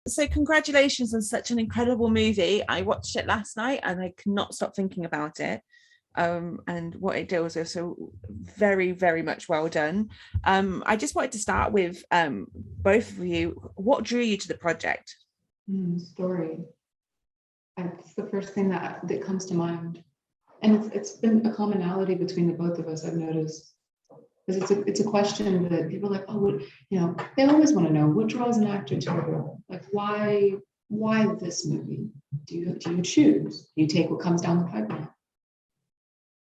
So congratulations on such an incredible movie. I watched it last night and I could not stop thinking about it. And what it deals with, so very, very much well done. I just wanted to start with both of you. What drew you to the project? Story. It's the first thing that comes to mind. And it's been a commonality between the both of us, I've noticed. Because it's a question that people are like, oh, what, they always want to know what draws an actor to a role. Like, why this movie? Do you choose? Do you take what comes down the pipeline?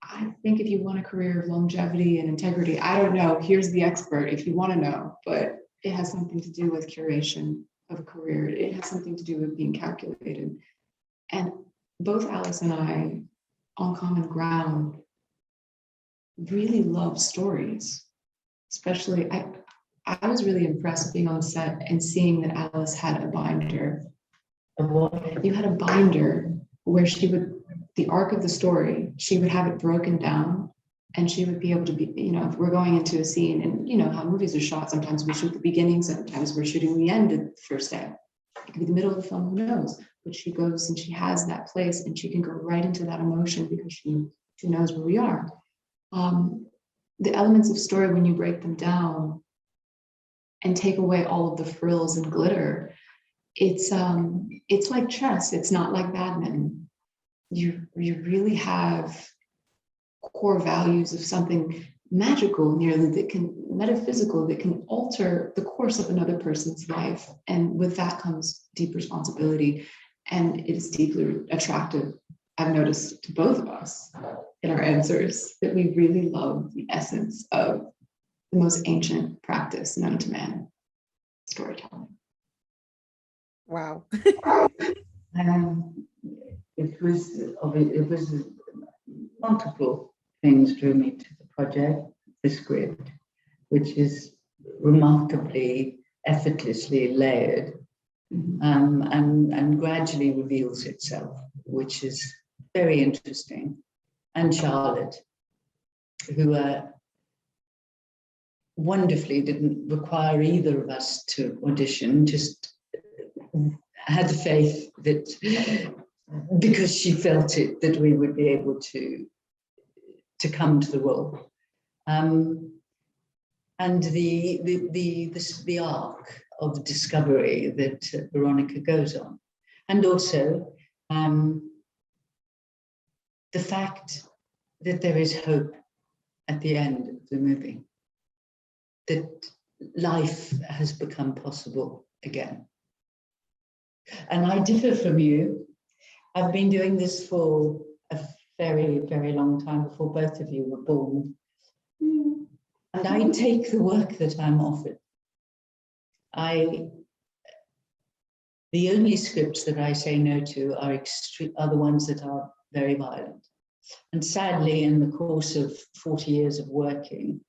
I think if you want a career of longevity and integrity, I don't know, here's the expert if you want to know, but it has something to do with curation of a career. It has something to do with being calculated. And both Alice and I, on common ground, really love stories. Especially, I was really impressed being on set and seeing that Alice had a binder. You had a binder where the arc of the story, she would have it broken down and she would be able to be, if we're going into a scene and how movies are shot, sometimes we shoot the beginning, sometimes we're shooting the end of the first day. It could be the middle of the film, who knows? But she goes and she has that place and she can go right into that emotion because she knows where we are. The elements of story, when you break them down and take away all of the frills and glitter, it's like chess. It's not like badminton. You really have core values of something magical, nearly metaphysical, that can alter the course of another person's life. And with that comes deep responsibility. And it is deeply attractive, I've noticed, to both of us in our answers, that we really love the essence of the most ancient practice known to man, storytelling. Wow. It was multiple things drew me to the project. The script, which is remarkably effortlessly layered, and gradually reveals itself, which is very interesting. And Charlotte, who wonderfully didn't require either of us to audition, just had the faith that because she felt it, that we would be able to come to the role. And the arc of discovery that Veronica goes on. And also the fact that there is hope at the end of the movie, that life has become possible again. And I differ from you. I've been doing this for a very, very long time before both of you were born. And I take the work that I'm offered. The only scripts that I say no to are the ones that are very violent. And sadly, in the course of 40 years of working,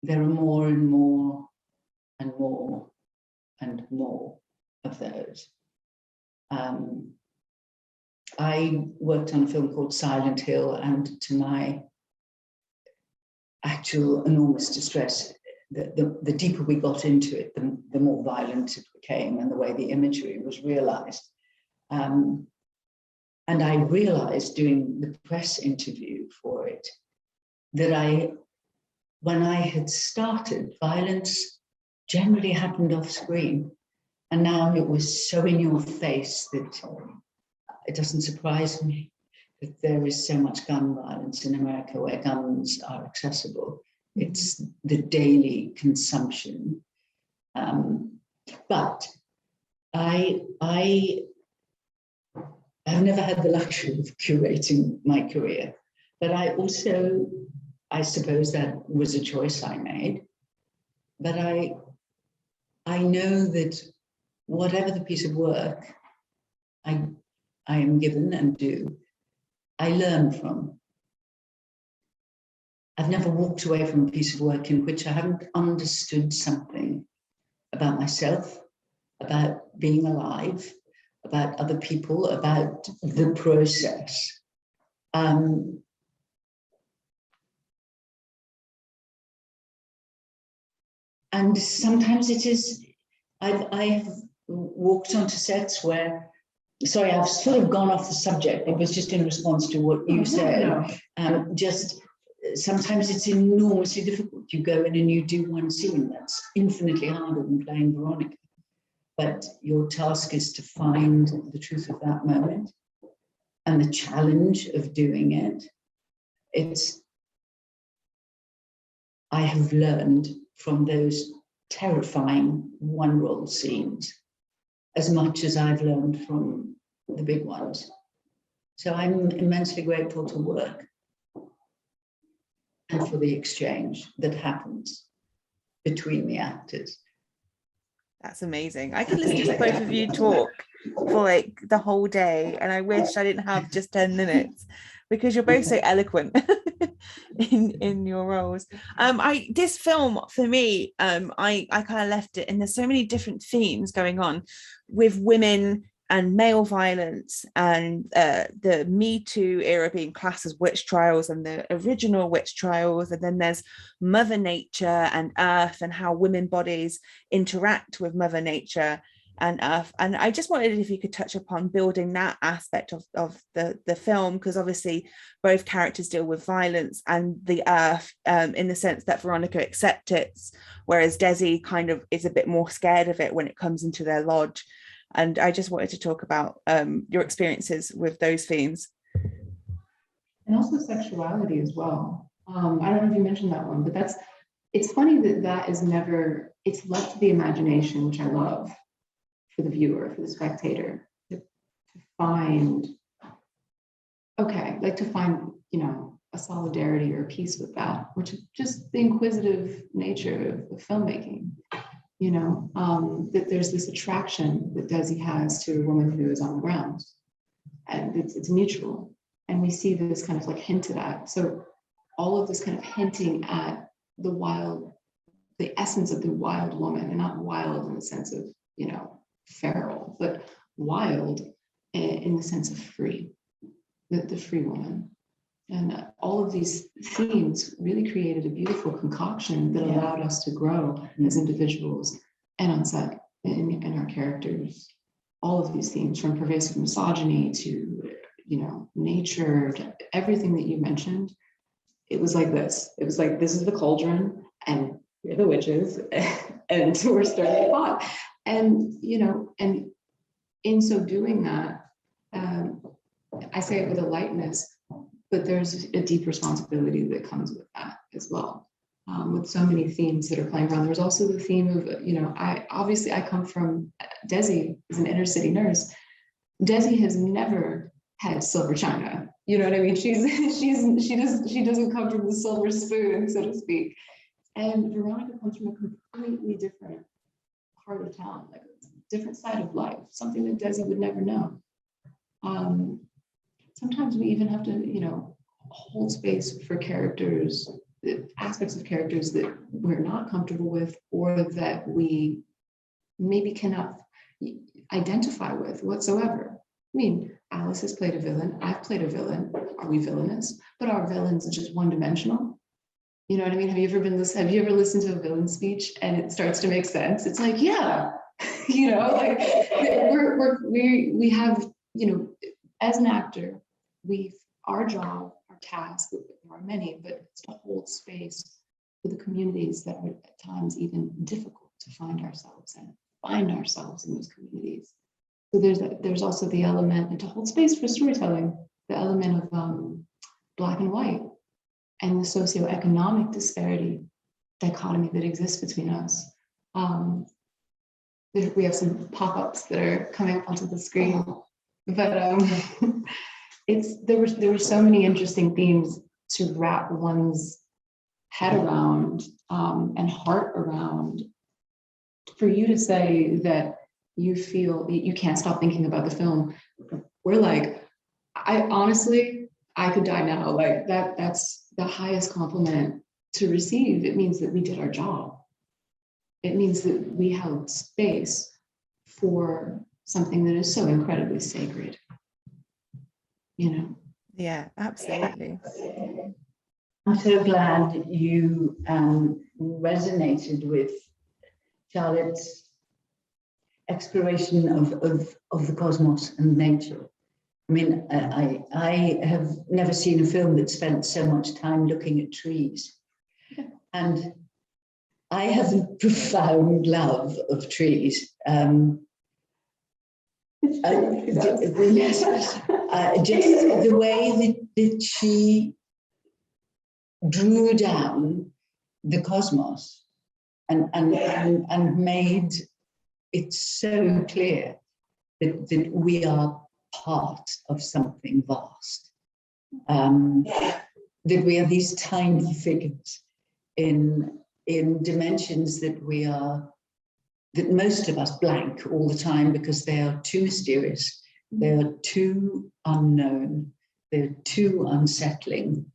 there are more and more and more and more of those. I worked on a film called Silent Hill, and to my actual enormous distress, the deeper we got into it, the more violent it became, and the way the imagery was realized. And I realized doing the press interview for it that when I had started, violence generally happened off screen. And now it was so in your face that it doesn't surprise me that there is so much gun violence in America where guns are accessible. It's the daily consumption. But I have never had the luxury of curating my career. But I suppose that was a choice I made. But I know that whatever the piece of work I am given and do, I learn from. I've never walked away from a piece of work in which I haven't understood something about myself, about being alive, about other people, about the process. And sometimes it is, walked onto sets where, sorry, I've sort of gone off the subject. It was just in response to what you said. Just sometimes it's enormously difficult. You go in and you do one scene that's infinitely harder than playing Veronica. But your task is to find the truth of that moment and the challenge of doing it. I have learned from those terrifying one-roll scenes as much as I've learned from the big ones. So I'm immensely grateful to work and for the exchange that happens between the actors. That's amazing. I could listen to both of you talk for like the whole day, and I wish I didn't have just 10 minutes because you're both so eloquent in your roles. This film for me, I kind of left it, and there's so many different themes going on with women and male violence and the Me Too era being classed as witch trials and the original witch trials, and then there's Mother Nature and Earth and how women bodies interact with Mother Nature and Earth. And I just wondered if you could touch upon building that aspect of the film, because obviously both characters deal with violence and the Earth in the sense that Veronica accepts it, whereas Desi kind of is a bit more scared of it when it comes into their lodge. And I just wanted to talk about your experiences with those themes. And also sexuality as well. I don't know if you mentioned that one, but it's funny that is never, it's left to the imagination, which I love, for the viewer, for the spectator, to find, a solidarity or a peace with that, which is just the inquisitive nature of filmmaking. That there's this attraction that Desi has to a woman who is on the ground, and it's mutual. And we see this kind of like hinted at. So all of this kind of hinting at the essence of the wild woman, and not wild in the sense of, feral, but wild in the sense of free, the free woman. And all of these themes really created a beautiful concoction that allowed us to grow as individuals and on set in our characters. All of these themes, from pervasive misogyny to, nature, to everything that you mentioned, it was like this. It was like, this is the cauldron and we're the witches and we're stirring the pot. And, and in so doing that, I say it with a lightness, but there's a deep responsibility that comes with that as well. With so many themes that are playing around. There's also the theme of, I come from, Desi is an inner city nurse. Desi has never had silver china. You know what I mean? She doesn't come from the silver spoon, so to speak. And Veronica comes from a completely different part of town, like a different side of life, something that Desi would never know. Sometimes we even have to, hold space for characters, aspects of characters that we're not comfortable with, or that we maybe cannot identify with whatsoever. I mean, Alice has played a villain. I've played a villain. Are we villainous? But our villains are just one-dimensional. You know what I mean? Have you ever listened to a villain speech and it starts to make sense? It's like, yeah, we have, as an actor, our job, our task, there are many, but it's to hold space for the communities that are at times even difficult to find ourselves in those communities. So there's also the element, and to hold space for storytelling, the element of black and white and the socioeconomic dichotomy that exists between us. We have some pop-ups that are coming up onto the screen, but there were so many interesting themes to wrap one's head around and heart around. For you to say that you feel you can't stop thinking about the film, we're like, I could die now. Like that's the highest compliment to receive. It means that we did our job. It means that we held space for something that is so incredibly sacred. Yeah, absolutely. I'm so glad you resonated with Charlotte's exploration of the cosmos and nature. I mean, I have never seen a film that spent so much time looking at trees. And I have a profound love of trees. Yes, just the way that she drew down the cosmos and made it so clear that we are part of something vast, that we are these tiny figures in dimensions that most of us blank all the time because they are too mysterious, they are too unknown, they're too unsettling.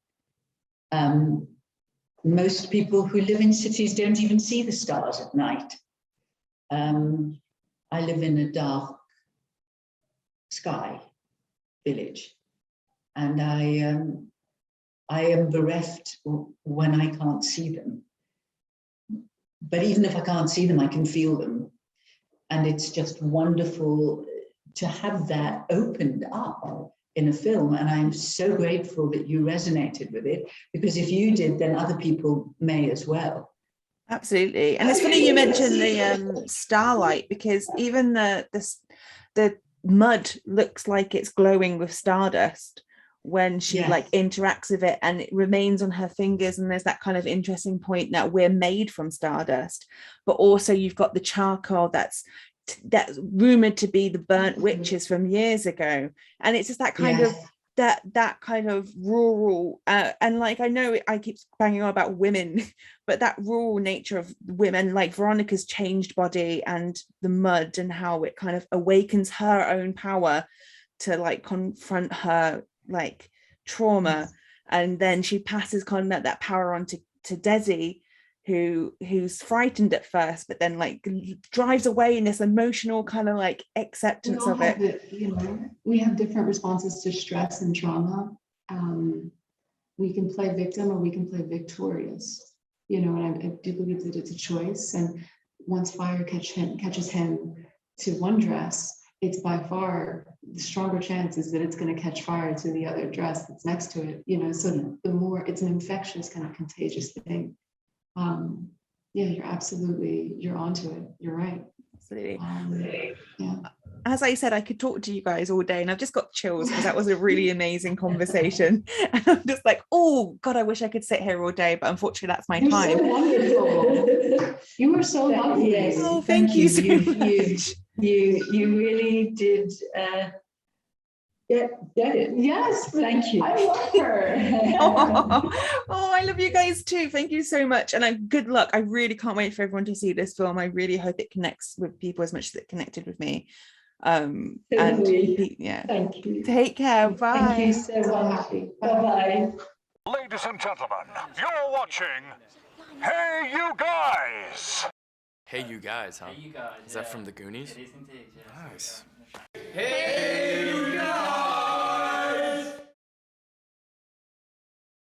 Most people who live in cities don't even see the stars at night. I live in a dark sky village, and I am bereft when I can't see them. But even if I can't see them, I can feel them. And it's just wonderful to have that opened up in a film. And I'm so grateful that you resonated with it, because if you did, then other people may as well. Absolutely. And it's funny you mentioned the starlight, because even the mud looks like it's glowing with stardust when she like interacts with it, and it remains on her fingers. And there's that kind of interesting point that we're made from stardust, but also you've got the charcoal that's rumored to be the burnt witches from years ago. And it's just that kind of that kind of rural and like, I know I keep banging on about women, but that rural nature of women, like Veronica's changed body and the mud, and how it kind of awakens her own power to like confront her like trauma. And then she passes kind of that power on to Desi, who's frightened at first, but then like drives away in this emotional kind of like acceptance of it. We have different responses to stress and trauma. We can play victim or we can play victorious, and I do believe that it's a choice. And once fire catches him to one dress, it's by far the stronger chances that it's going to catch fire to the other dress that's next to it, so the more it's an infectious kind of contagious thing. You're onto it. You're right. Absolutely. Yeah. As I said, I could talk to you guys all day, and I've just got chills because that was a really amazing conversation. And I'm just like, oh God, I wish I could sit here all day, but unfortunately that's my time. So wonderful. You were so lovely. Yes. Oh, thank you so much. You really did get it. Yes, thank you. I love her. Oh, I love you guys too. Thank you so much, and good luck. I really can't wait for everyone to see this film. I really hope it connects with people as much as it connected with me. Thank you. Take care. Bye. Thank you so much. Bye-bye. Ladies and gentlemen, you're watching Hey You Guys. Hey You Guys, huh? Hey, you guys. Is that from the Goonies? It is indeed, yeah. Nice. Hey,